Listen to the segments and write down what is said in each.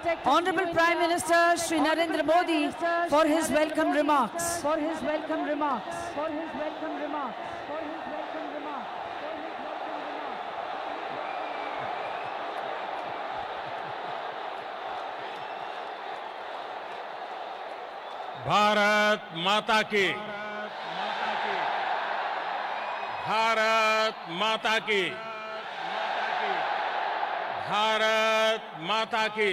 Honorable Prime Minister Shri Narendra Modi for his welcome remarks. Bharat माता की, भारत माता की, भारत माता की।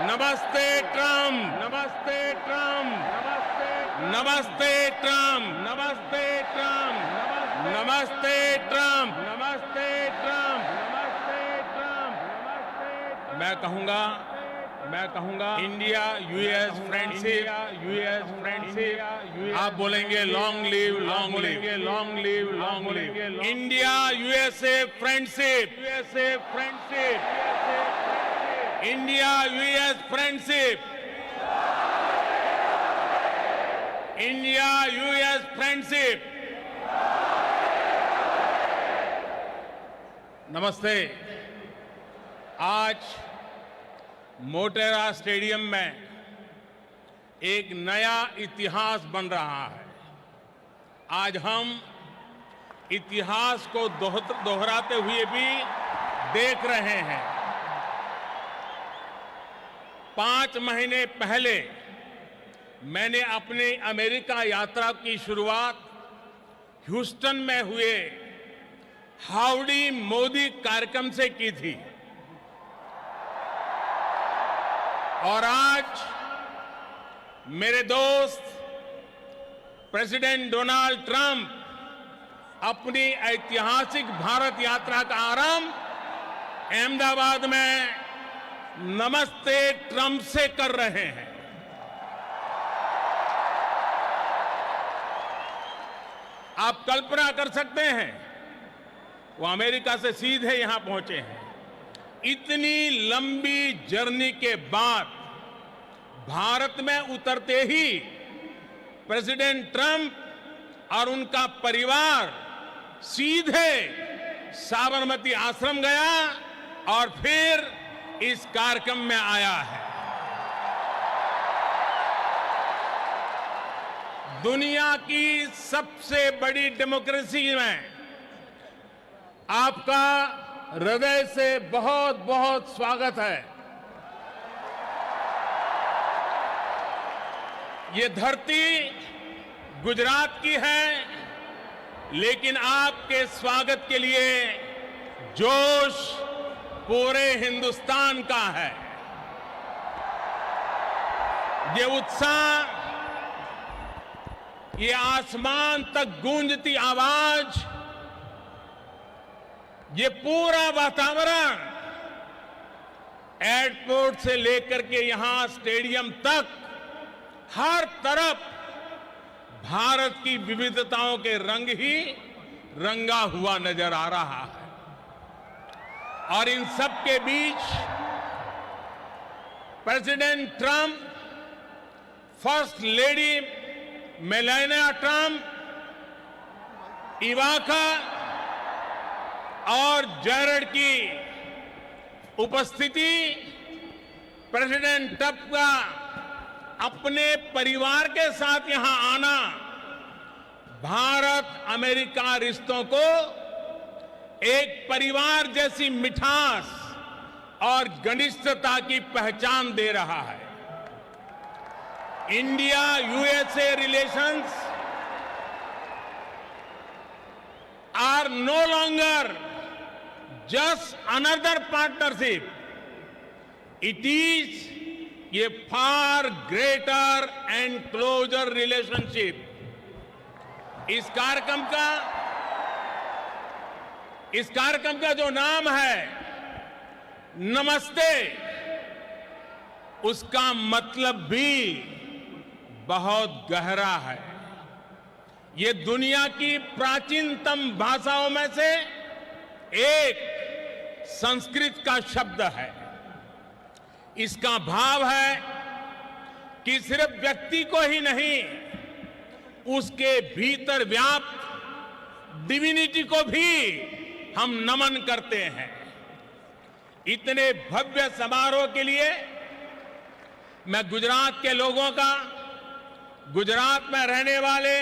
नमस्ते ट्रम्प, नमस्ते ट्रम्प, नमस्ते ट्रम्प, नमस्ते ट्रम्प, नमस्ते ट्रम्प, नमस्ते ट्रम्प, नमस्ते ट्रम्प। मैं कहूंगा इंडिया यूएस फ्रेंडशिप, आप बोलेंगे long live, long live, long live, long live. India USA friendship, India US friendship, India US friendship. नमस्ते। आज मोटेरा स्टेडियम में एक नया इतिहास बन रहा है। आज हम इतिहास को दोहराते हुए भी देख रहे हैं। 5 महीने पहले मैंने अपनी अमेरिका यात्रा की शुरुआत ह्यूस्टन में हुए हाउडी मोदी कार्यक्रम से की थी और आज मेरे दोस्त प्रेसिडेंट डोनाल्ड ट्रंप अपनी ऐतिहासिक भारत यात्रा का आरंभ अहमदाबाद में नमस्ते ट्रंप से कर रहे हैं। आप कल्पना कर सकते हैं, वो अमेरिका से सीधे यहां पहुंचे हैं। इतनी लंबी जर्नी के बाद भारत में उतरते ही प्रेसिडेंट ट्रंप और उनका परिवार सीधे साबरमती आश्रम गया और फिर इस कार्यक्रम में आया है। दुनिया की सबसे बड़ी डेमोक्रेसी में आपका हृदय से बहुत बहुत स्वागत है। ये धरती गुजरात की है, लेकिन आपके स्वागत के लिए जोश पूरे हिंदुस्तान का है। ये उत्साह, ये आसमान तक गूंजती आवाज, ये पूरा वातावरण एयरपोर्ट से लेकर के यहां स्टेडियम तक हर तरफ भारत की विविधताओं के रंग ही रंगा हुआ नजर आ रहा है। और इन सब के बीच president Trump, first lady Melania Trump, Ivanka और जैरेड की उपस्थिति, प्रेसिडेंट ट्रंप का अपने परिवार के साथ यहां आना भारत अमेरिका रिश्तों को एक परिवार जैसी मिठास और घनिष्ठता की पहचान दे रहा है। India USA relations are no longer just another partnership. It is a far greater and closer relationship. इस कार्यक्रम का जो नाम है नमस्ते, उसका मतलब भी बहुत गहरा है। ये दुनिया की प्राचीनतम भाषाओं में से एक संस्कृत का शब्द है। इसका भाव है कि सिर्फ व्यक्ति को ही नहीं, उसके भीतर व्याप्त डिविनिटी को भी हम नमन करते हैं। इतने भव्य समारोह के लिए मैं गुजरात के लोगों का, गुजरात में रहने वाले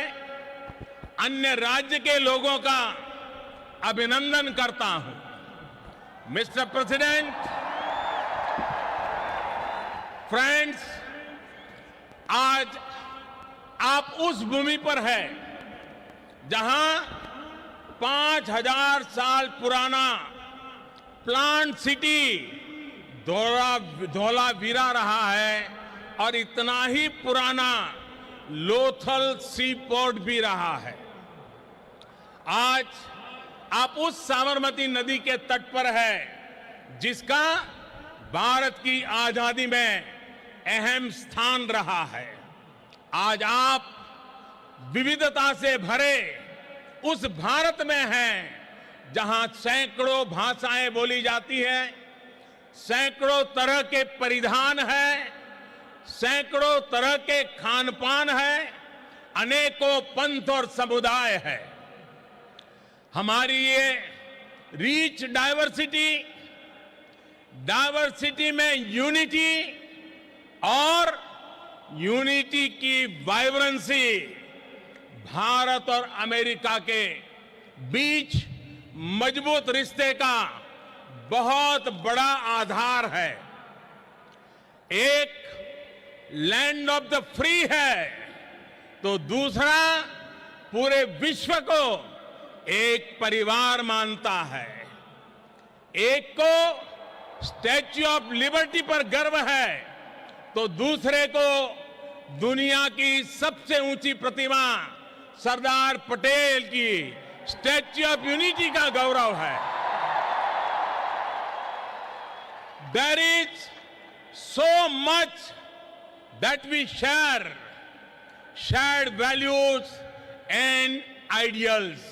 अन्य राज्य के लोगों का अभिनंदन करता हूं। मिस्टर प्रेसिडेंट, फ्रेंड्स, आज आप उस भूमि पर हैं जहां 5000 साल पुराना प्लांट सिटी धौलावीरा रहा है और इतना ही पुराना लोथल सी पोर्ट भी रहा है। आज आप उस साबरमती नदी के तट पर है जिसका भारत की आजादी में अहम स्थान रहा है। आज आप विविधता से भरे उस भारत में हैं जहां सैकड़ों भाषाएं बोली जाती हैं, सैकड़ों तरह के परिधान हैं, सैकड़ों तरह के खान पान है, अनेकों पंथ और समुदाय है। हमारी ये रिच डाइवर्सिटी में यूनिटी और यूनिटी की वाइब्रेंसी भारत और अमेरिका के बीच मजबूत रिश्ते का बहुत बड़ा आधार है। एक लैंड ऑफ द फ्री है तो दूसरा पूरे विश्व को एक परिवार मानता है। एक को स्टैच्यू ऑफ लिबर्टी पर गर्व है तो दूसरे को दुनिया की सबसे ऊंची प्रतिमा सरदार पटेल की स्टैच्यू ऑफ यूनिटी का गौरव है। There is so much that we share, shared values and ideals,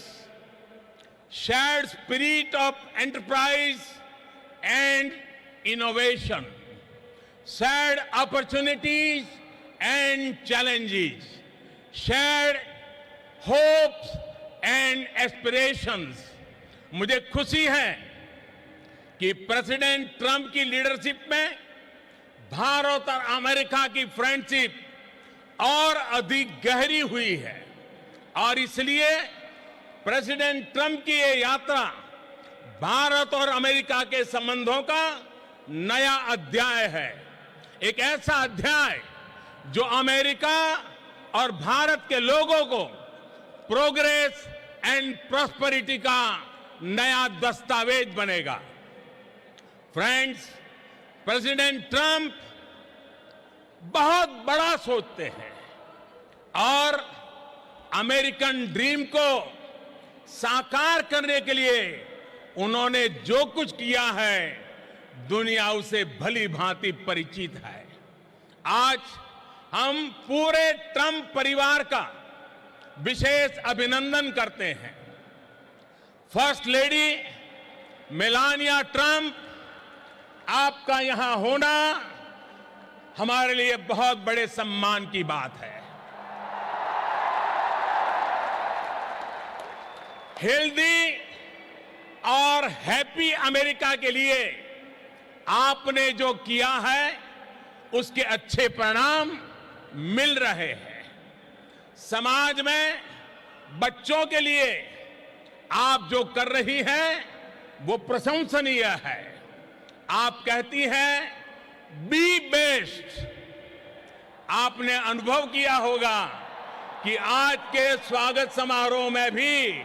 shared spirit of enterprise and innovation, shared opportunities and challenges, shared hopes and aspirations. मुझे खुशी है कि प्रेसिडेंट ट्रंप की लीडरशिप में भारत और अमेरिका की फ्रेंडशिप और अधिक गहरी हुई है और इसलिए प्रेसिडेंट ट्रंप की ये यात्रा भारत और अमेरिका के संबंधों का नया अध्याय है। एक ऐसा अध्याय जो अमेरिका और भारत के लोगों को प्रोग्रेस एंड प्रॉस्पेरिटी का नया दस्तावेज बनेगा। फ्रेंड्स, प्रेसिडेंट ट्रंप बहुत बड़ा सोचते हैं और अमेरिकन ड्रीम को साकार करने के लिए उन्होंने जो कुछ किया है दुनिया उसे भली भांति परिचित है। आज हम पूरे ट्रंप परिवार का विशेष अभिनंदन करते हैं। फर्स्ट लेडी मेलानिया ट्रंप, आपका यहां होना हमारे लिए बहुत बड़े सम्मान की बात है। हेल्दी और हैप्पी अमेरिका के लिए आपने जो किया है उसके अच्छे परिणाम मिल रहे हैं। समाज में बच्चों के लिए आप जो कर रही हैं वो प्रशंसनीय है। आप कहती हैं बी बेस्ट। आपने अनुभव किया होगा कि आज के स्वागत समारोह में भी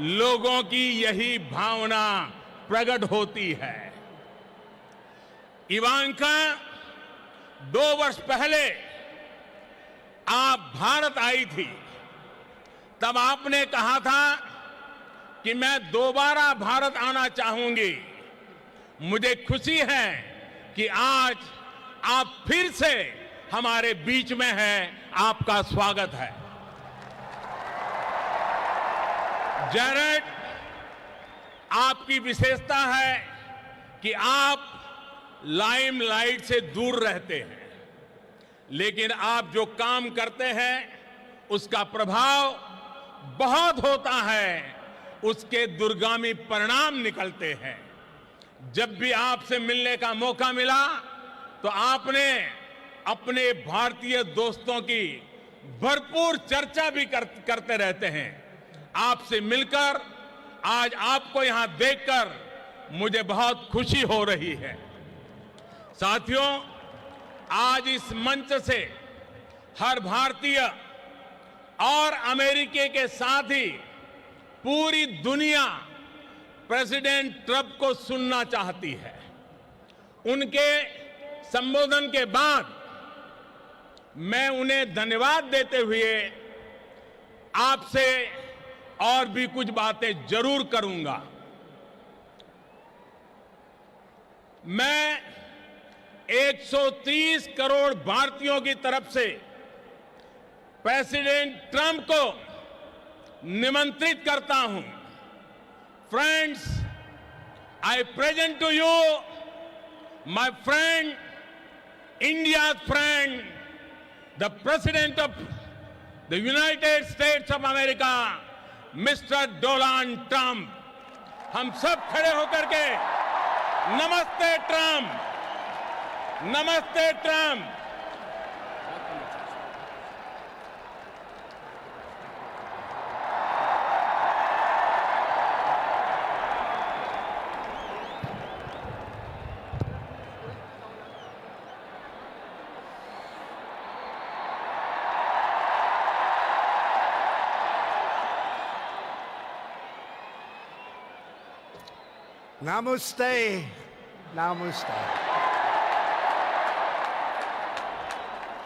लोगों की यही भावना प्रकट होती है। इवांका 2 वर्ष पहले आप भारत आई थी, तब आपने कहा था कि मैं दोबारा भारत आना चाहूंगी। मुझे खुशी है कि आज आप फिर से हमारे बीच में हैं। आपका स्वागत है। जैरेड, आपकी विशेषता है कि आप लाइमलाइट से दूर रहते हैं, लेकिन आप जो काम करते हैं उसका प्रभाव बहुत होता है, उसके दूरगामी परिणाम निकलते हैं। जब भी आपसे मिलने का मौका मिला तो आपने अपने भारतीय दोस्तों की भरपूर चर्चा भी करते रहते हैं। आपसे मिलकर, आज आपको यहां देखकर मुझे बहुत खुशी हो रही है। साथियों, आज इस मंच से हर भारतीय और अमेरिकी के साथ ही पूरी दुनिया प्रेसिडेंट ट्रंप को सुनना चाहती है। उनके संबोधन के बाद मैं उन्हें धन्यवाद देते हुए आपसे और भी कुछ बातें जरूर करूंगा। मैं 130 करोड़ भारतीयों की तरफ से प्रेसिडेंट ट्रंप को निमंत्रित करता हूं। Friends, I present to you my friend, India's friend, the President of the United States of America, Mr. Donald Trump। हम सब खड़े होकर के नमस्ते ट्रंप, नमस्ते Trump. Namaste. Namaste.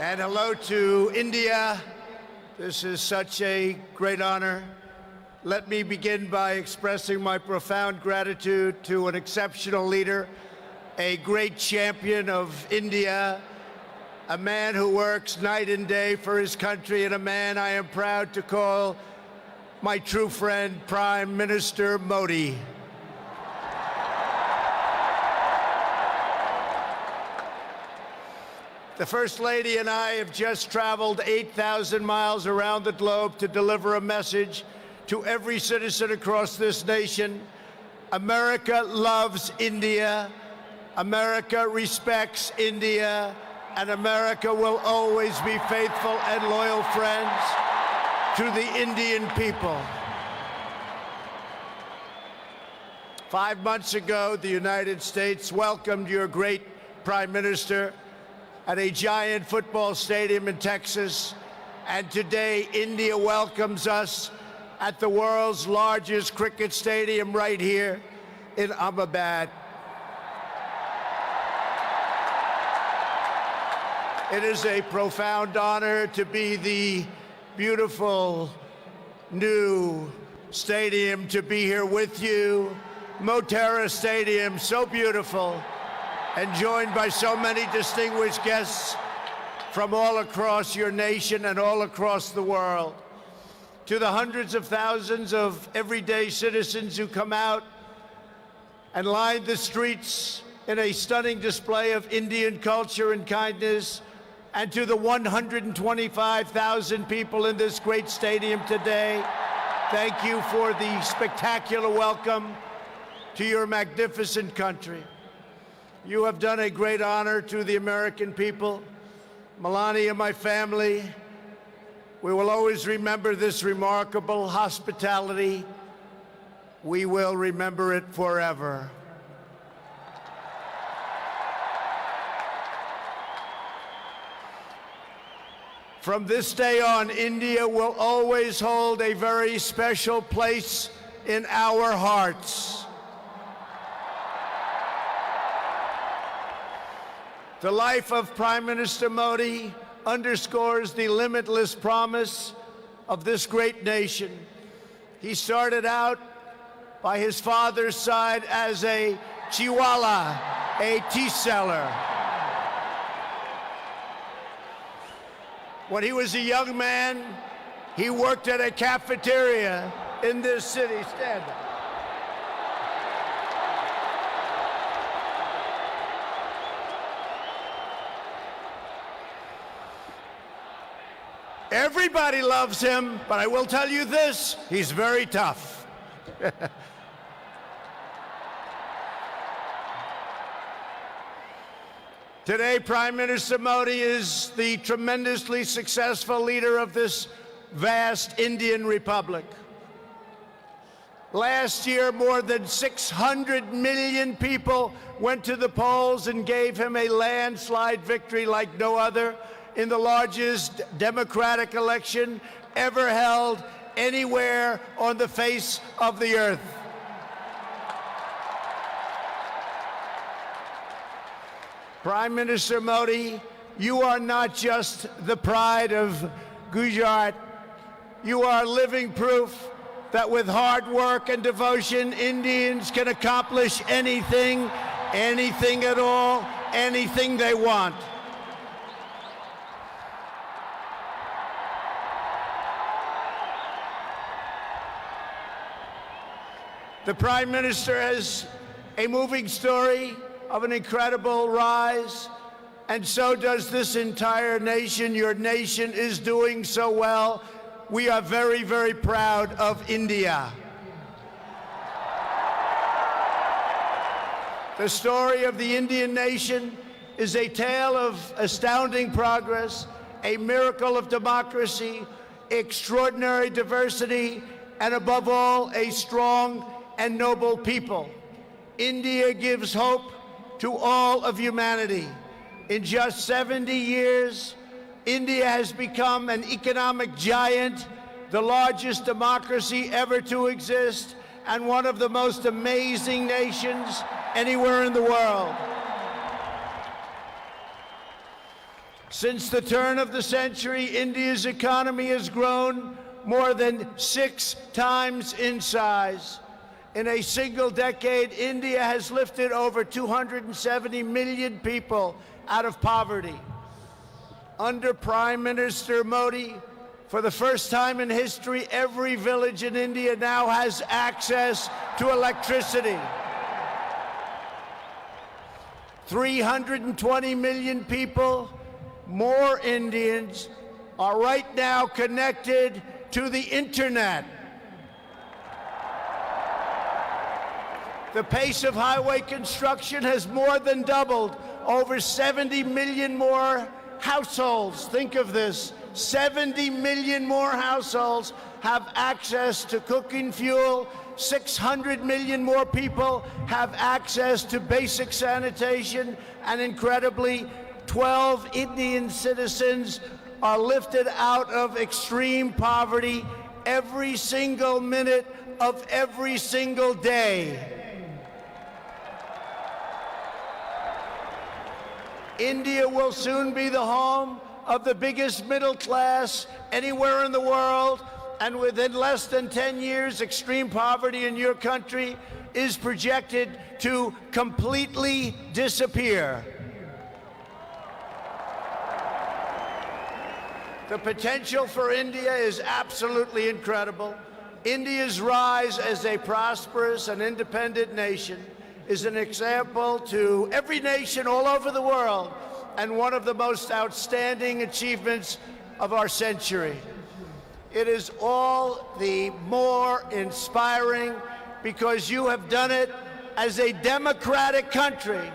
And hello to India. This is such a great honor. Let me begin by expressing my profound gratitude to an exceptional leader, a great champion of India, a man who works night and day for his country, and a man I am proud to call my true friend, Prime Minister Modi. The First Lady and I have just traveled 8,000 miles around the globe to deliver a message to every citizen across this nation. America loves India, America respects India, and America will always be faithful and loyal friends to the Indian people. 5 months ago, the United States welcomed your great Prime Minister at a giant football stadium in Texas. And today, India welcomes us at the world's largest cricket stadium right here in Ahmedabad. It is a profound honor to be the beautiful new stadium, to be here with you. Motera Stadium, so beautiful, and joined by so many distinguished guests from all across your nation and all across the world. To the hundreds of thousands of everyday citizens who come out and line the streets in a stunning display of Indian culture and kindness, and to the 125,000 people in this great stadium today, thank you for the spectacular welcome to your magnificent country. You have done a great honor to the American people. Melania, my family, we will always remember this remarkable hospitality. We will remember it forever. From this day on, India will always hold a very special place in our hearts. The life of Prime Minister Modi underscores the limitless promise of this great nation. He started out by his father's side as a chiwala, a tea seller. When he was a young man, he worked at a cafeteria in this city. Stand up. Everybody loves him, but I will tell you this, he's very tough. Today, Prime Minister Modi is the tremendously successful leader of this vast Indian republic. Last year, more than 600 million people went to the polls and gave him a landslide victory like no other in the largest democratic election ever held anywhere on the face of the earth. Prime Minister Modi, you are not just the pride of Gujarat. You are living proof that with hard work and devotion, Indians can accomplish anything, anything at all, anything they want. The Prime Minister has a moving story of an incredible rise, and so does this entire nation. Your nation is doing so well. We are very, very proud of India. The story of the Indian nation is a tale of astounding progress, a miracle of democracy, extraordinary diversity, and above all, a strong and noble people. India gives hope to all of humanity. In just 70 years, India has become an economic giant, the largest democracy ever to exist, and one of the most amazing nations anywhere in the world. Since the turn of the century, India's economy has grown more than 6 times in size. In a single decade, India has lifted over 270 million people out of poverty. Under Prime Minister Modi, for the first time in history, every village in India now has access to electricity. 320 million people, more Indians, are right now connected to the internet. The pace of highway construction has more than doubled. Over 70 million more households, think of this, 70 million more households have access to cooking fuel. 600 million more people have access to basic sanitation. And incredibly, 12 Indian citizens are lifted out of extreme poverty every single minute of every single day. India will soon be the home of the biggest middle class anywhere in the world, and within less than 10 years, extreme poverty in your country is projected to completely disappear. The potential for India is absolutely incredible. India's rise as a prosperous and independent nation is an example to every nation all over the world, and one of the most outstanding achievements of our century. It is all the more inspiring because you have done it as a democratic country.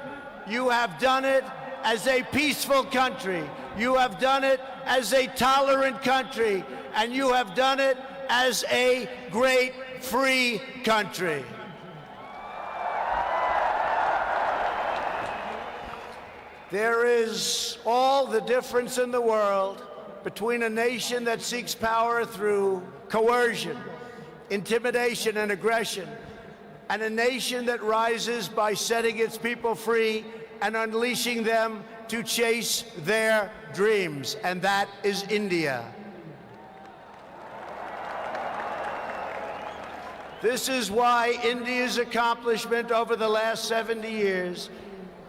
You have done it as a peaceful country. You have done it as a tolerant country. And you have done it as a great free country. There is all the difference in the world between a nation that seeks power through coercion, intimidation, and aggression, and a nation that rises by setting its people free and unleashing them to chase their dreams, and that is India. This is why India's accomplishment over the last 70 years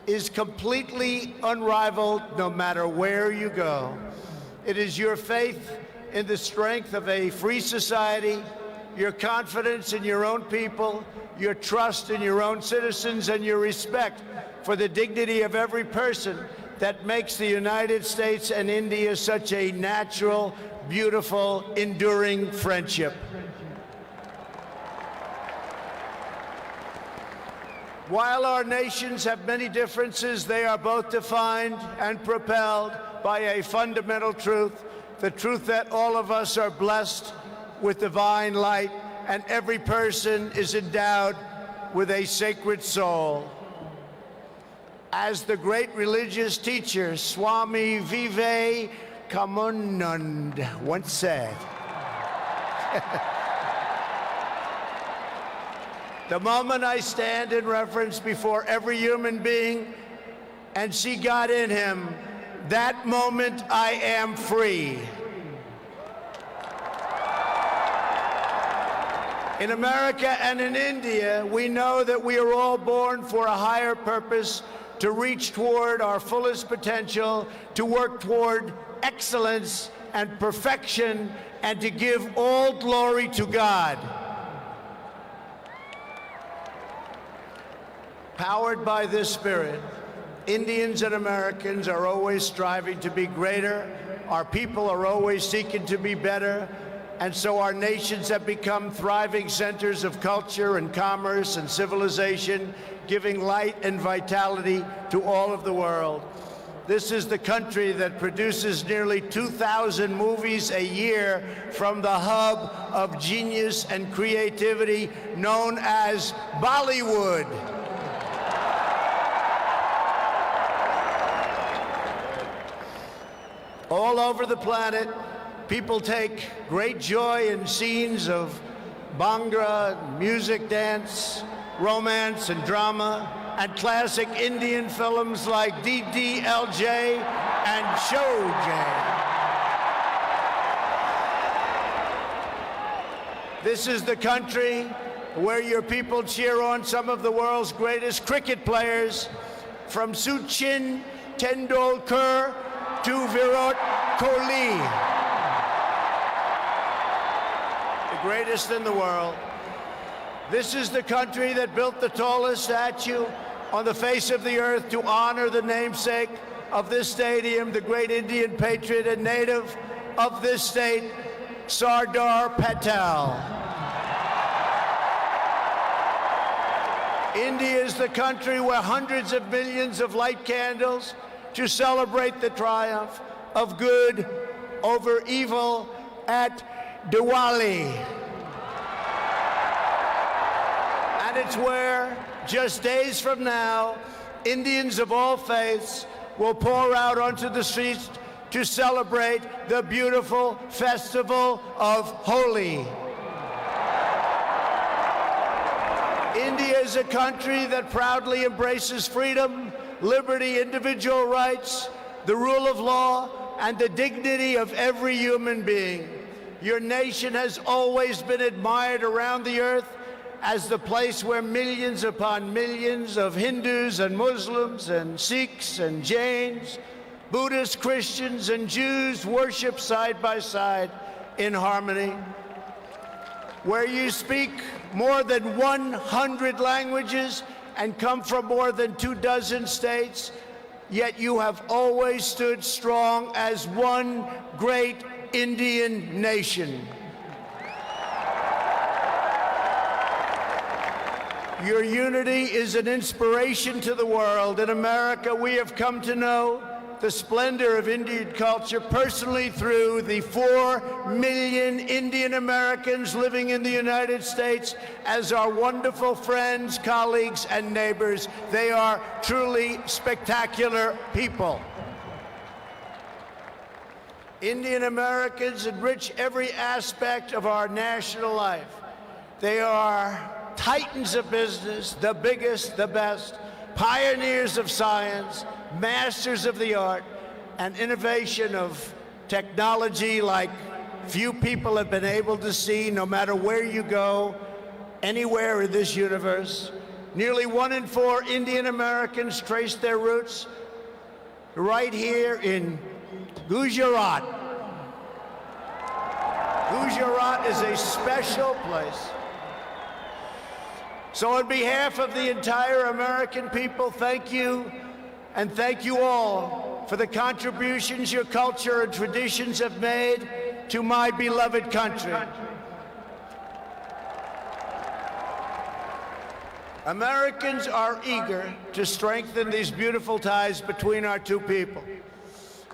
is completely unrivaled no matter where you go. It is your faith in the strength of a free society, your confidence in your own people, your trust in your own citizens, and your respect for the dignity of every person that makes the United States and India such a natural, beautiful, enduring friendship. While our nations have many differences, they are both defined and propelled by a fundamental truth, the truth that all of us are blessed with divine light and every person is endowed with a sacred soul. As the great religious teacher Swami Vivekananda once said, the moment I stand in reverence before every human being and see God in him, that moment I am free. In America and in India, we know that we are all born for a higher purpose, to reach toward our fullest potential, to work toward excellence and perfection, and to give all glory to God. Powered by this spirit, Indians and Americans are always striving to be greater. Our people are always seeking to be better. And so our nations have become thriving centers of culture and commerce and civilization, giving light and vitality to all of the world. This is the country that produces nearly 2,000 movies a year from the hub of genius and creativity known as Bollywood. All over the planet, people take great joy in scenes of Bhangra, music, dance, romance, and drama, and classic Indian films like DDLJ and Showjay. This is the country where your people cheer on some of the world's greatest cricket players, from Sachin Tendulkar to Virat Kohli, the greatest in the world. This is the country that built the tallest statue on the face of the earth to honor the namesake of this stadium, the great Indian patriot and native of this state, Sardar Patel. India is the country where hundreds of millions of light candles to celebrate the triumph of good over evil at Diwali. And it's where, just days from now, Indians of all faiths will pour out onto the streets to celebrate the beautiful festival of Holi. India is a country that proudly embraces freedom, liberty, individual rights, the rule of law, and the dignity of every human being. Your nation has always been admired around the earth as the place where millions upon millions of Hindus and Muslims and Sikhs and Jains, Buddhists, Christians, and Jews worship side by side in harmony. Where you speak more than 100 languages and come from more than 24 states, yet you have always stood strong as one great Indian nation. Your unity is an inspiration to the world. In America, we have come to know the splendor of Indian culture personally through the 4 million Indian Americans living in the United States as our wonderful friends, colleagues, and neighbors. They are truly spectacular people. Indian Americans enrich every aspect of our national life. They are titans of business, the biggest, the best, pioneers of science, masters of the art, and innovation of technology like few people have been able to see, no matter where you go, anywhere in this universe. Nearly 1 in 4 Indian Americans trace their roots right here in Gujarat. Gujarat is a special place. So on behalf of the entire American people, thank you, and thank you all for the contributions your culture and traditions have made to my beloved country. Americans are eager to strengthen these beautiful ties between our two people.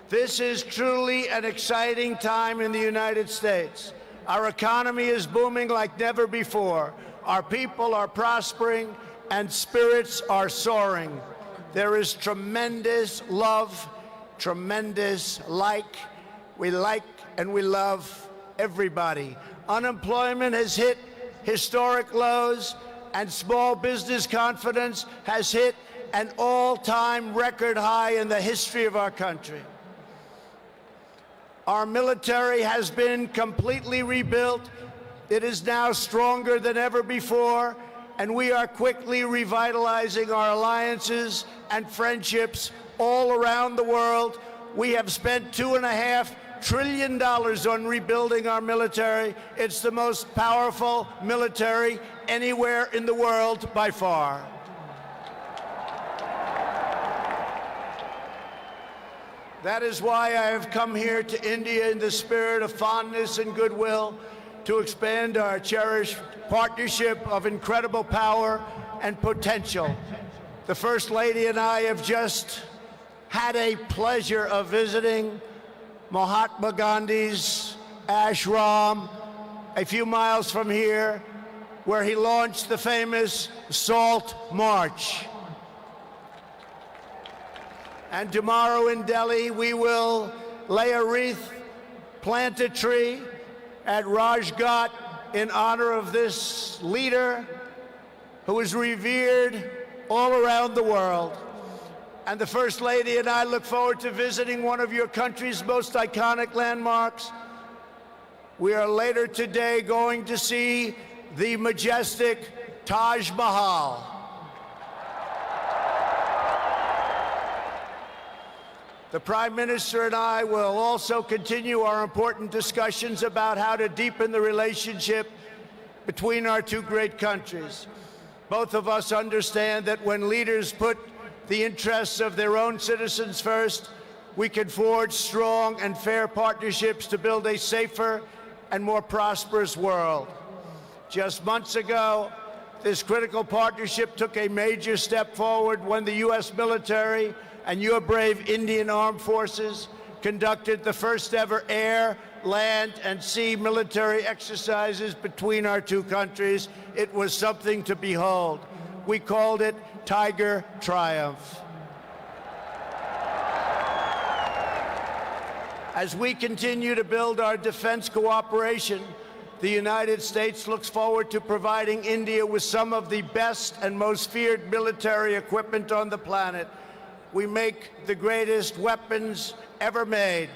This is truly an exciting time in the United States. Our economy is booming like never before. Our people are prospering and spirits are soaring. There is tremendous love, tremendous we like and we love everybody. Unemployment has hit historic lows, and small business confidence has hit an all-time record high in the history of our country. Our military has been completely rebuilt. It is now stronger than ever before, and we are quickly revitalizing our alliances and friendships all around the world. We have spent $2.5 trillion on rebuilding our military. It's the most powerful military anywhere in the world by far. That is why I have come here to India in the spirit of fondness and goodwill to expand our cherished partnership of incredible power and potential. The First Lady and I have just had a pleasure of visiting Mahatma Gandhi's ashram a few miles from here, where he launched the famous Salt March. And tomorrow in Delhi, we will lay a wreath, plant a tree at Rajghat in honor of this leader who is revered all around the world. And the First Lady and I look forward to visiting one of your country's most iconic landmarks. We are later today going to see the majestic Taj Mahal. The Prime Minister and I will also continue our important discussions about how to deepen the relationship between our two great countries. Both of us understand that when leaders put the interests of their own citizens first, we can forge strong and fair partnerships to build a safer and more prosperous world. Just months ago, this critical partnership took a major step forward when the U.S. military and your brave Indian Armed Forces conducted the first ever air, land, and sea military exercises between our two countries. It was something to behold. We called it Tiger Triumph. As we continue to build our defense cooperation, the United States looks forward to providing India with some of the best and most feared military equipment on the planet. We make the greatest weapons ever made: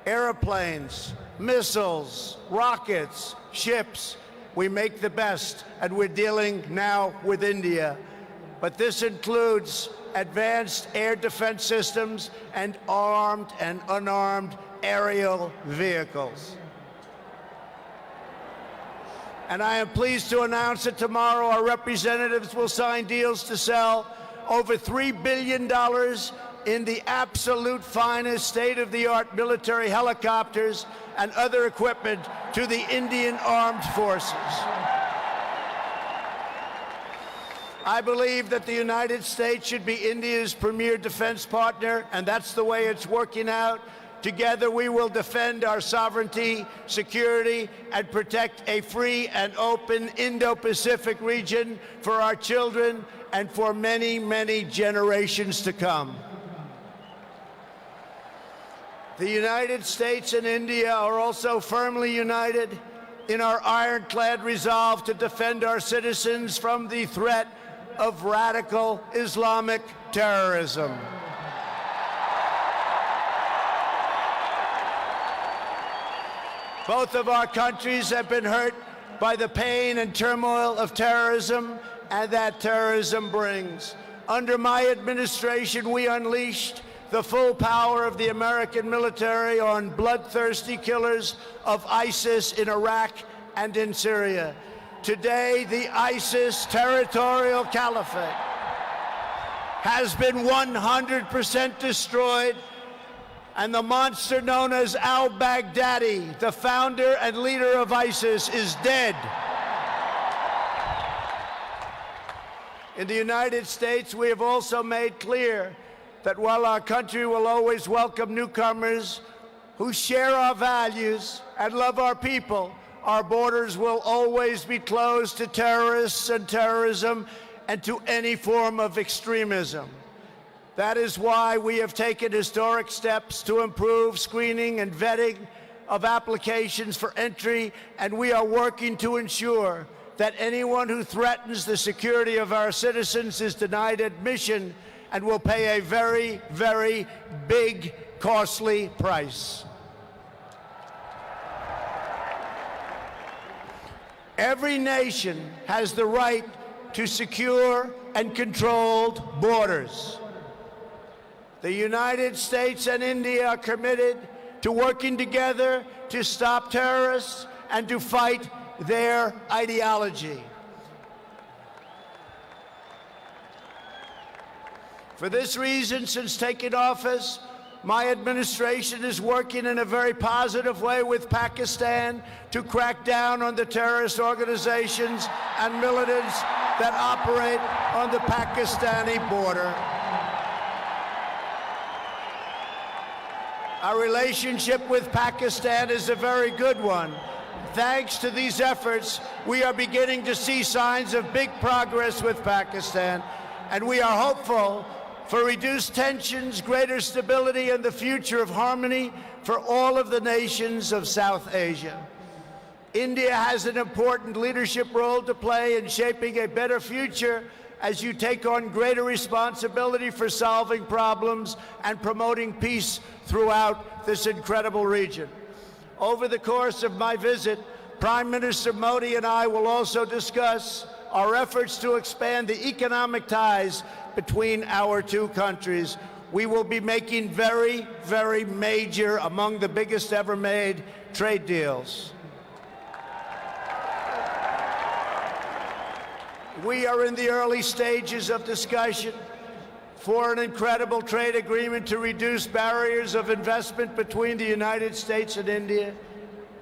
airplanes, missiles, rockets, ships. We make the best, and we're dealing now with India. But this includes advanced air defense systems and armed and unarmed aerial vehicles. And I am pleased to announce that tomorrow our representatives will sign deals to sell over $3 billion in the absolute finest state-of-the-art military helicopters and other equipment to the Indian Armed Forces. I believe that the United States should be India's premier defense partner, and that's the way it's working out. Together, we will defend our sovereignty, security, and protect a free and open Indo-Pacific region for our children and for many, many generations to come. The United States and India are also firmly united in our ironclad resolve to defend our citizens from the threat of radical Islamic terrorism. Both of our countries have been hurt by the pain and turmoil of terrorism and that terrorism brings. Under my administration, we unleashed the full power of the American military on bloodthirsty killers of ISIS in Iraq and in Syria. Today, the ISIS territorial caliphate has been 100% destroyed, and the monster known as al-Baghdadi, the founder and leader of ISIS, is dead. In the United States, we have also made clear that while our country will always welcome newcomers who share our values and love our people, our borders will always be closed to terrorists and terrorism and to any form of extremism. That is why we have taken historic steps to improve screening and vetting of applications for entry, and we are working to ensure that anyone who threatens the security of our citizens is denied admission and will pay a very, very big, costly price. Every nation has the right to secure and controlled borders. The United States and India are committed to working together to stop terrorists and to fight their ideology. For this reason, since taking office, my administration is working in a very positive way with Pakistan to crack down on the terrorist organizations and militants that operate on the Pakistani border. Our relationship with Pakistan is a very good one. Thanks to these efforts, we are beginning to see signs of big progress with Pakistan, and we are hopeful for reduced tensions, greater stability, and the future of harmony for all of the nations of South Asia. India has an important leadership role to play in shaping a better future as you take on greater responsibility for solving problems and promoting peace throughout this incredible region. Over the course of my visit, Prime Minister Modi and I will also discuss our efforts to expand the economic ties between our two countries. We will be making very, very major, among the biggest ever made, trade deals. We are in the early stages of discussion for an incredible trade agreement to reduce barriers of investment between the United States and India.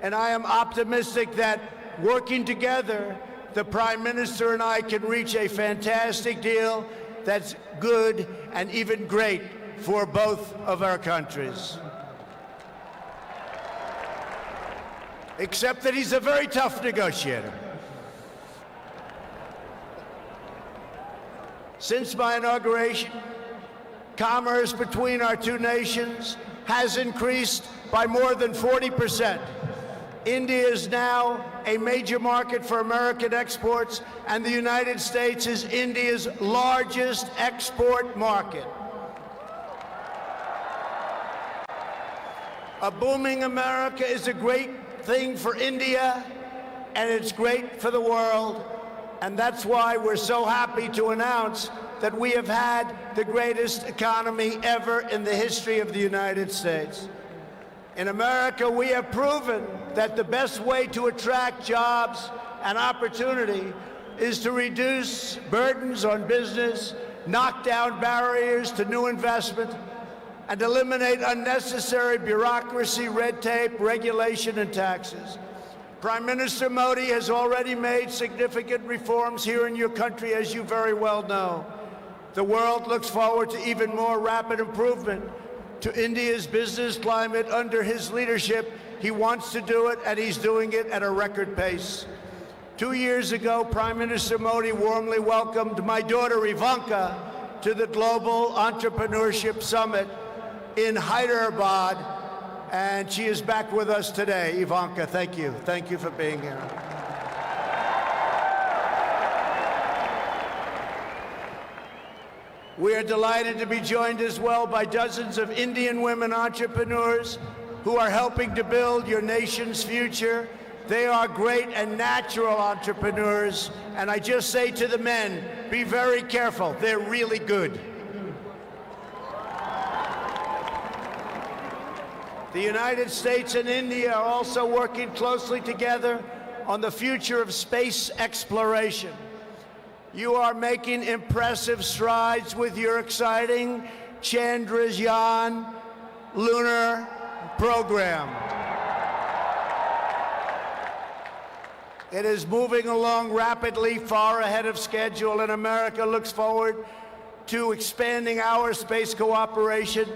And I am optimistic that working together, the Prime Minister and I can reach a fantastic deal that's good and even great for both of our countries. Except that he's a very tough negotiator. Since my inauguration, commerce between our two nations has increased by more than 40%. India is now a major market for American exports, and the United States is India's largest export market. A booming America is a great thing for India, and it's great for the world. And that's why we're so happy to announce that we have had the greatest economy ever in the history of the United States. In America, we have proven that the best way to attract jobs and opportunity is to reduce burdens on business, knock down barriers to new investment, and eliminate unnecessary bureaucracy, red tape, regulation, and taxes. Prime Minister Modi has already made significant reforms here in your country, as you very well know. The world looks forward to even more rapid improvement to India's business climate under his leadership. He wants to do it, and he's doing it at a record pace. 2 years ago, Prime Minister Modi warmly welcomed my daughter Ivanka to the Global Entrepreneurship Summit in Hyderabad, and she is back with us today. Ivanka, thank you. Thank you for being here. We are delighted to be joined as well by dozens of Indian women entrepreneurs who are helping to build your nation's future. They are great and natural entrepreneurs, and I just say to the men, be very careful. They're really good. The United States and India are also working closely together on the future of space exploration. You are making impressive strides with your exciting Chandrayaan lunar program. It is moving along rapidly, far ahead of schedule, and America looks forward to expanding our space cooperation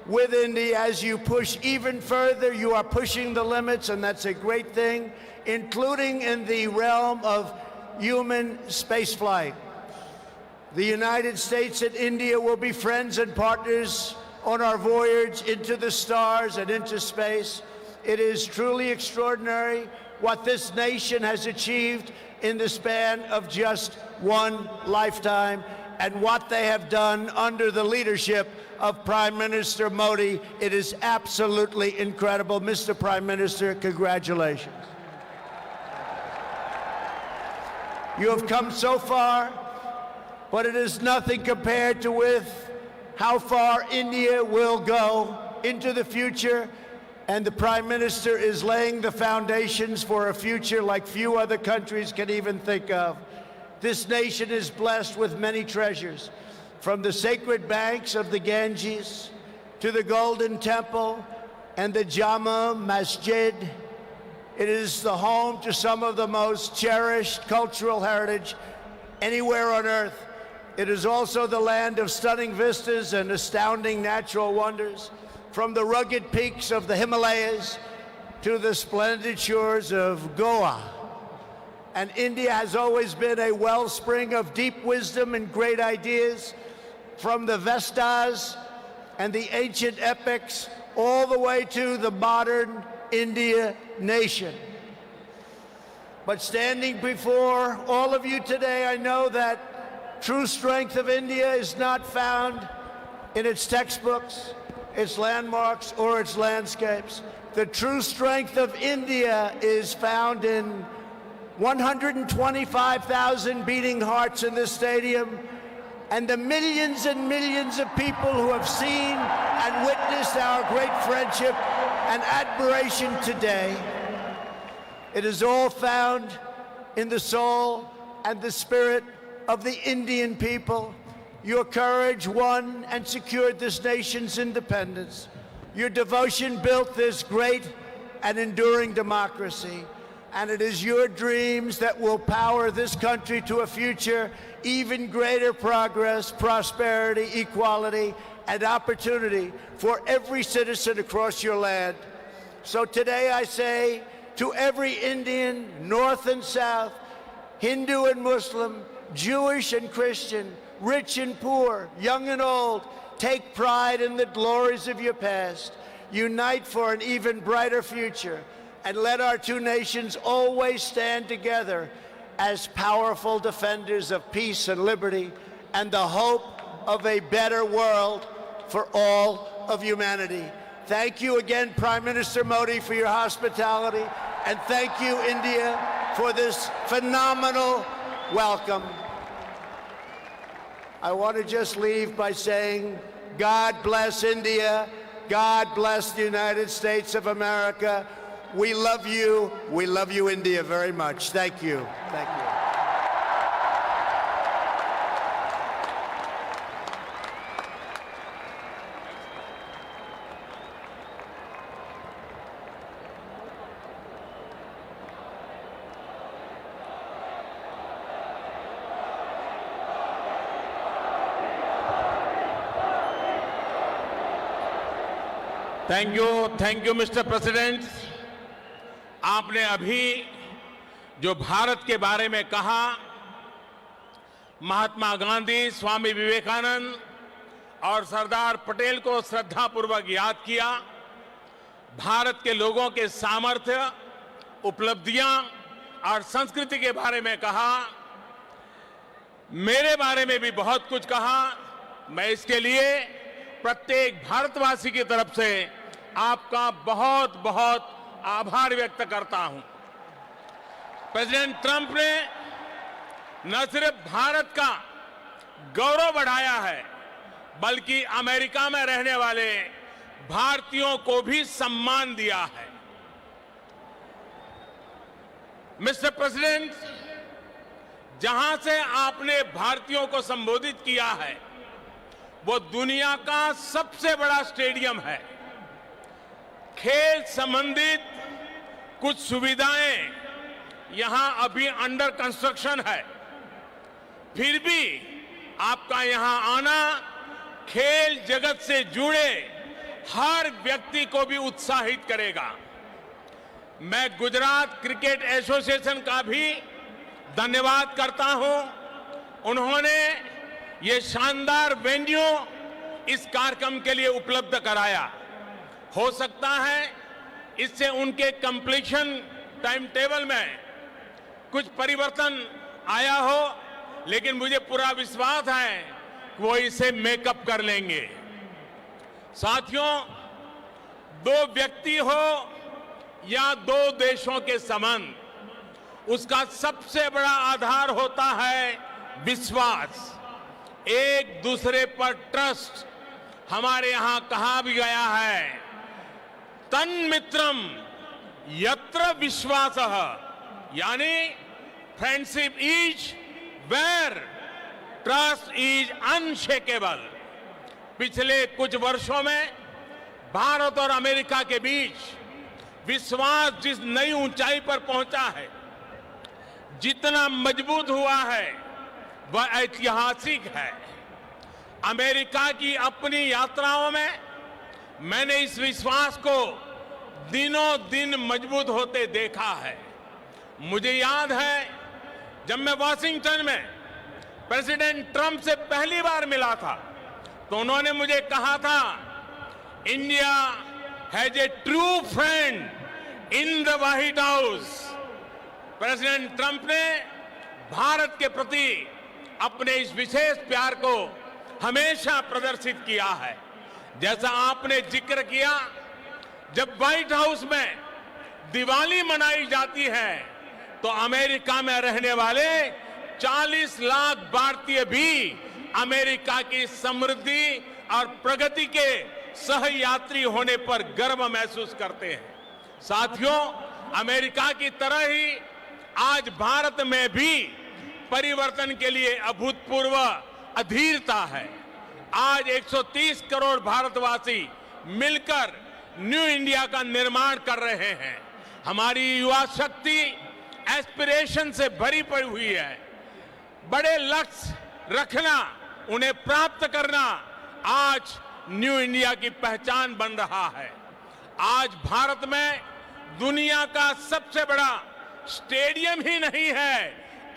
with India. As you push even further, you are pushing the limits, and that's a great thing, including in the realm of human spaceflight. The United States and India will be friends and partners on our voyage into the stars and into space. It is truly extraordinary what this nation has achieved in the span of just one lifetime, and what they have done under the leadership of Prime Minister Modi. It is absolutely incredible. Mr. Prime Minister, congratulations. You have come so far, but it is nothing compared to with how far India will go into the future. And the Prime Minister is laying the foundations for a future like few other countries can even think of. This nation is blessed with many treasures, from the sacred banks of the Ganges to the Golden Temple and the Jama Masjid. It is the home to some of the most cherished cultural heritage anywhere on earth. It is also the land of stunning vistas and astounding natural wonders, from the rugged peaks of the Himalayas to the splendid shores of Goa. And India has always been a wellspring of deep wisdom and great ideas, from the Vestas and the ancient epics all the way to the modern India nation. But standing before all of you today, I know that true strength of India is not found in its textbooks, its landmarks, or its landscapes. The true strength of India is found in 125,000 beating hearts in this stadium, and the millions and millions of people who have seen and witnessed our great friendship and admiration today. It is all found in the soul and the spirit of the Indian people. Your courage won and secured this nation's independence. Your devotion built this great and enduring democracy. And it is your dreams that will power this country to a future, even greater progress, prosperity, equality, and opportunity for every citizen across your land. So today I say to every Indian, North and South, Hindu and Muslim, Jewish and Christian, rich and poor, young and old, take pride in the glories of your past. Unite for an even brighter future, and let our two nations always stand together as powerful defenders of peace and liberty and the hope of a better world for all of humanity. Thank you again, Prime Minister Modi, for your hospitality, and thank you, India, for this phenomenal welcome. I want to just leave by saying, God bless India, God bless the United States of America. We love you, India, very much. Thank you. Thank you. Thank you mister president. आपने अभी जो भारत के बारे में कहा, महात्मा गांधी, स्वामी विवेकानंद और सरदार पटेल को श्रद्धापूर्वक याद किया। भारत के लोगों के सामर्थ्य, उपलब्धियां और संस्कृति के बारे में कहा। मेरे बारे में भी बहुत कुछ कहा। मैं इसके लिए प्रत्येक भारतवासी की तरफ से आपका बहुत बहुत आभार व्यक्त करता हूं। प्रेसिडेंट ट्रंप ने न सिर्फ भारत का गौरव बढ़ाया है, बल्कि अमेरिका में रहने वाले भारतीयों को भी सम्मान दिया है। मिस्टर प्रेसिडेंट, जहां से आपने भारतीयों को संबोधित किया है, वो दुनिया का सबसे बड़ा स्टेडियम है। खेल संबंधित कुछ सुविधाएं यहां अभी अंडर कंस्ट्रक्शन है, फिर भी आपका यहां आना खेल जगत से जुड़े हर व्यक्ति को भी उत्साहित करेगा। मैं गुजरात क्रिकेट एसोसिएशन का भी धन्यवाद करता हूं। उन्होंने ये शानदार वेन्यू इस कार्यक्रम के लिए उपलब्ध कराया। हो सकता है इससे उनके कंप्लीशन टाइम टेबल में कुछ परिवर्तन आया हो, लेकिन मुझे पूरा विश्वास है कि वो इसे मेकअप कर लेंगे। साथियों, दो व्यक्ति हो या दो देशों के संबंध, उसका सबसे बड़ा आधार होता है विश्वास, एक दूसरे पर ट्रस्ट। हमारे यहां कहा भी गया है, तन्मित्रम यत्र विश्वासः, यानी friendship is where trust is unshakeable. पिछले कुछ वर्षों में भारत और अमेरिका के बीच विश्वास जिस नई ऊंचाई पर पहुंचा है, जितना मजबूत हुआ है, वह ऐतिहासिक है। अमेरिका की अपनी यात्राओं में मैंने इस विश्वास को दिनों दिन मजबूत होते देखा है। मुझे याद है जब मैं वॉशिंगटन में प्रेसिडेंट ट्रंप से पहली बार मिला था, तो उन्होंने मुझे कहा था, India has a true friend in the white house. President Trump ने भारत के प्रति अपने इस विशेष प्यार को हमेशा प्रदर्शित किया है। जैसा आपने जिक्र किया, जब व्हाइट हाउस में दिवाली मनाई जाती है, तो अमेरिका में रहने वाले 40 लाख भारतीय भी अमेरिका की समृद्धि और प्रगति के सहयात्री होने पर गर्व महसूस करते हैं। साथियों, अमेरिका की तरह ही आज भारत में भी परिवर्तन के लिए अभूतपूर्व अधीरता है। आज 130 करोड़ भारतवासी मिलकर न्यू इंडिया का निर्माण कर रहे हैं। हमारी युवा शक्ति एस्पिरेशन से भरी पड़ी हुई है। बड़े लक्ष्य रखना, उन्हें प्राप्त करना आज न्यू इंडिया की पहचान बन रहा है। आज भारत में दुनिया का सबसे बड़ा स्टेडियम ही नहीं है,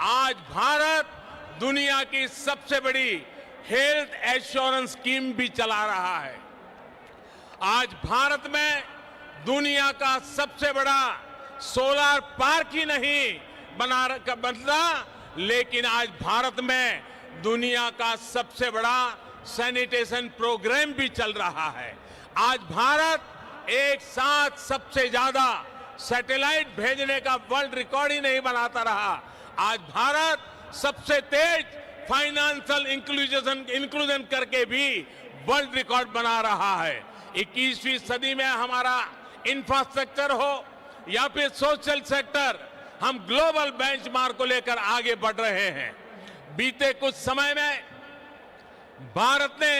आज भारत दुनिया की सबसे बड़ी हेल्थ एश्योरेंस स्कीम भी चला रहा है। आज भारत में दुनिया का सबसे बड़ा सोलर पार्क ही नहीं बनता, लेकिन आज भारत में दुनिया का सबसे बड़ा सैनिटेशन प्रोग्राम भी चल रहा है। आज भारत एक साथ सबसे ज्यादा सैटेलाइट भेजने का वर्ल्ड रिकॉर्ड ही नहीं बनाता रहा, आज भारत सबसे तेज फाइनेंशियल इंक्लूजन करके भी वर्ल्ड रिकॉर्ड बना रहा है। 21वीं सदी में हमारा इंफ्रास्ट्रक्चर हो या फिर सोशल सेक्टर, हम ग्लोबल बेंचमार्क को लेकर आगे बढ़ रहे हैं। बीते कुछ समय में भारत ने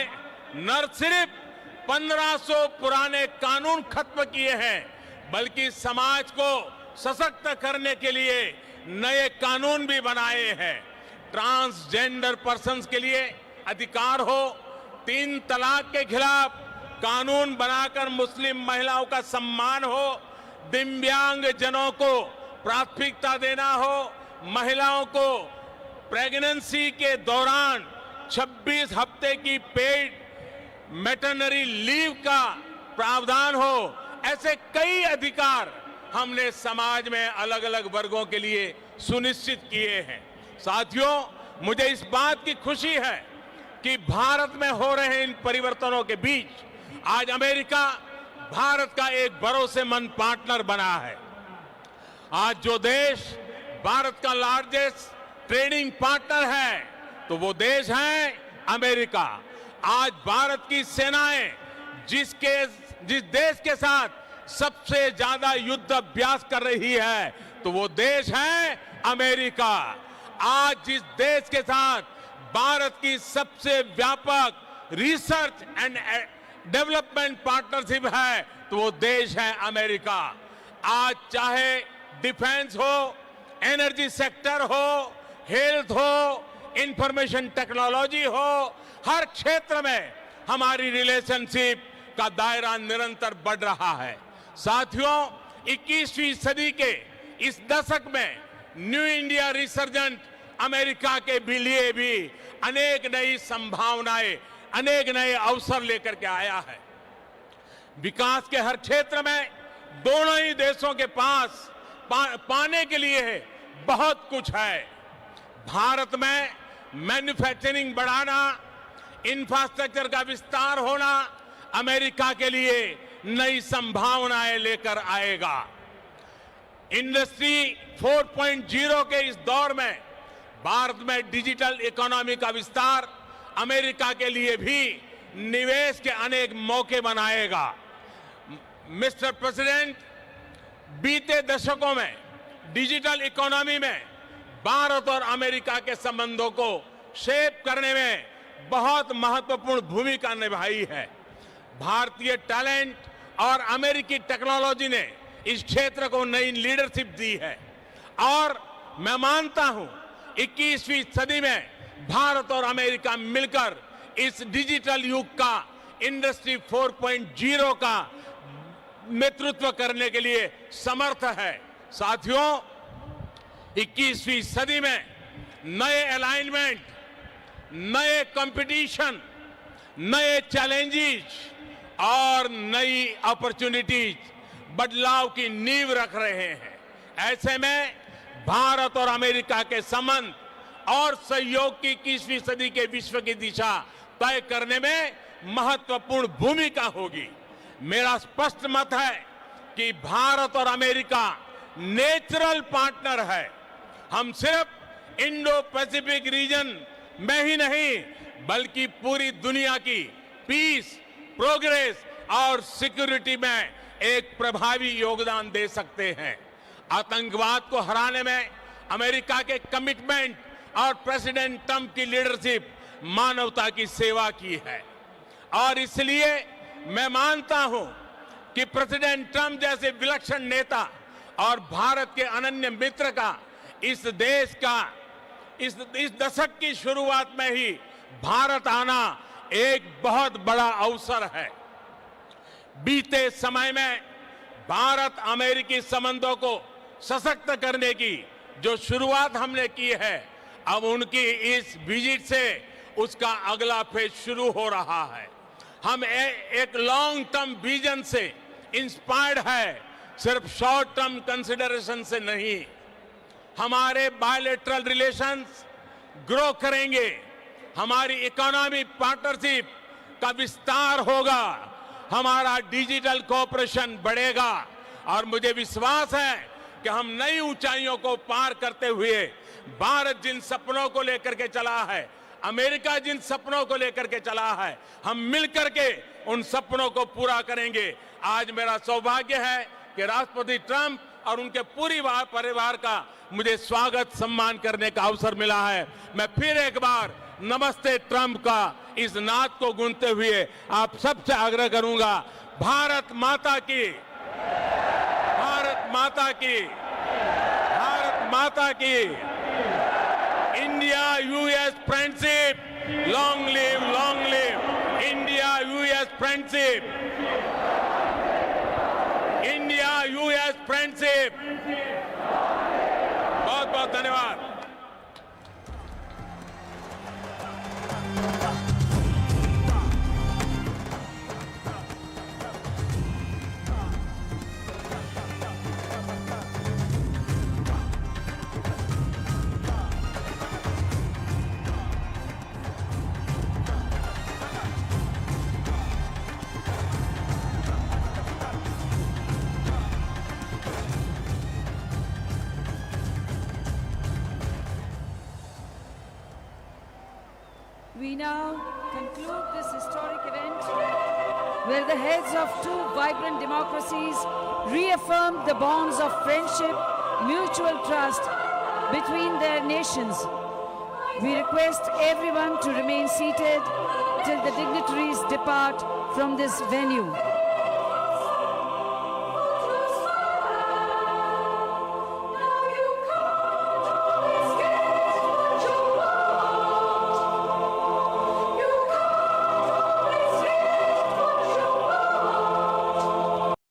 न सिर्फ 1500 पुराने कानून खत्म किए हैं, बल्कि समाज को सशक्त करने के लिए नए कानून भी बनाए हैं। ट्रांसजेंडर पर्सन्स के लिए अधिकार हो, 3 तलाक के खिलाफ कानून बनाकर मुस्लिम महिलाओं का सम्मान हो, दिव्यांग जनों को प्राथमिकता देना हो, महिलाओं को प्रेगनेंसी के दौरान 26 हफ्ते की पेड मैटरनिटी लीव का प्रावधान हो, ऐसे कई अधिकार हमने समाज में अलग अलग वर्गों के लिए सुनिश्चित किए हैं। साथियों, मुझे इस बात की खुशी है कि भारत में हो रहे इन परिवर्तनों के बीच आज अमेरिका भारत का एक भरोसेमंद पार्टनर बना है। आज जो देश भारत का लार्जेस्ट ट्रेडिंग पार्टनर है, तो वो देश है अमेरिका। आज भारत की सेनाएं जिस देश के साथ सबसे ज्यादा युद्ध अभ्यास कर रही है, तो वो देश है अमेरिका। आज जिस देश के साथ भारत की सबसे व्यापक रिसर्च एंड डेवलपमेंट पार्टनरशिप है, तो वो देश है अमेरिका। आज चाहे डिफेंस हो, एनर्जी सेक्टर हो, हेल्थ हो, इंफॉर्मेशन टेक्नोलॉजी हो, हर क्षेत्र में हमारी रिलेशनशिप का दायरा निरंतर बढ़ रहा है। साथियों, 21वीं सदी के इस दशक में न्यू इंडिया रिसर्जेंट अमेरिका के लिए भी अनेक नई संभावनाएं, अनेक नए अवसर लेकर के आया है। विकास के हर क्षेत्र में दोनों ही देशों के पास पाने के लिए बहुत कुछ है। भारत में मैन्युफैक्चरिंग बढ़ाना, इंफ्रास्ट्रक्चर का विस्तार होना अमेरिका के लिए नई संभावनाएं लेकर आएगा। इंडस्ट्री 4.0 के इस दौर में भारत में डिजिटल इकोनॉमी का विस्तार अमेरिका के लिए भी निवेश के अनेक मौके बनाएगा। मिस्टर प्रेसिडेंट, बीते दशकों में डिजिटल इकोनॉमी में भारत और अमेरिका के संबंधों को शेप करने में बहुत महत्वपूर्ण भूमिका निभाई है। भारतीय टैलेंट और अमेरिकी टेक्नोलॉजी ने इस क्षेत्र को नई लीडरशिप दी है और मैं मानता हूं 21वीं सदी में भारत और अमेरिका मिलकर इस डिजिटल युग का इंडस्ट्री 4.0 का नेतृत्व करने के लिए समर्थ है। साथियों, 21वीं सदी में नए अलाइनमेंट, नए कंपटीशन, नए चैलेंजेस और नई अपॉर्चुनिटीज बदलाव की नींव रख रहे हैं। ऐसे में भारत और अमेरिका के संबंध और सहयोग की 21वीं सदी के विश्व की दिशा तय करने में महत्वपूर्ण भूमिका होगी। मेरा स्पष्ट मत है कि भारत और अमेरिका नेचुरल पार्टनर है। हम सिर्फ इंडो पैसिफिक रीजन में ही नहीं बल्कि पूरी दुनिया की पीस, प्रोग्रेस और सिक्योरिटी में एक प्रभावी योगदान दे सकते हैं। आतंकवाद को हराने में अमेरिका के कमिटमेंट और प्रेसिडेंट ट्रंप की लीडरशिप मानवता की सेवा की है और इसलिए मैं मानता हूं कि प्रेसिडेंट ट्रंप जैसे विलक्षण नेता और भारत के अनन्य मित्र का इस देश का इस दशक की शुरुआत में ही भारत आना एक बहुत बड़ा अवसर है। बीते समय में भारत अमेरिकी संबंधों को सशक्त करने की जो शुरुआत हमने की है, अब उनकी इस विजिट से उसका अगला फेज शुरू हो रहा है। हम एक लॉन्ग टर्म विजन से इंस्पायर्ड है, सिर्फ शॉर्ट टर्म कंसिडरेशन से नहीं। हमारे बायलैटरल रिलेशंस ग्रो करेंगे, हमारी इकोनॉमिक पार्टनरशिप का विस्तार होगा, हमारा डिजिटल कोऑपरेशन बढ़ेगा और मुझे विश्वास है कि हम नई ऊंचाइयों को पार करते हुए भारत जिन सपनों को लेकर के चला है, अमेरिका जिन सपनों को लेकर के चला है, हम मिलकर के उन सपनों को पूरा करेंगे। आज मेरा सौभाग्य है कि राष्ट्रपति ट्रंप और उनके पूरी परिवार का मुझे स्वागत सम्मान करने का अवसर मिला है। मैं फिर एक बार नमस्ते ट्रंप का इस नाद को गूंजते हुए आप सबसे आग्रह करूंगा, भारत माता की, भारत माता की, भारत माता की। India US friendship, long live India US friendship, India US friendship. बहुत बहुत धन्यवाद। We now conclude this historic event where the heads of two vibrant democracies reaffirmed the bonds of friendship, mutual trust between their nations. We request everyone to remain seated till the dignitaries depart from this venue.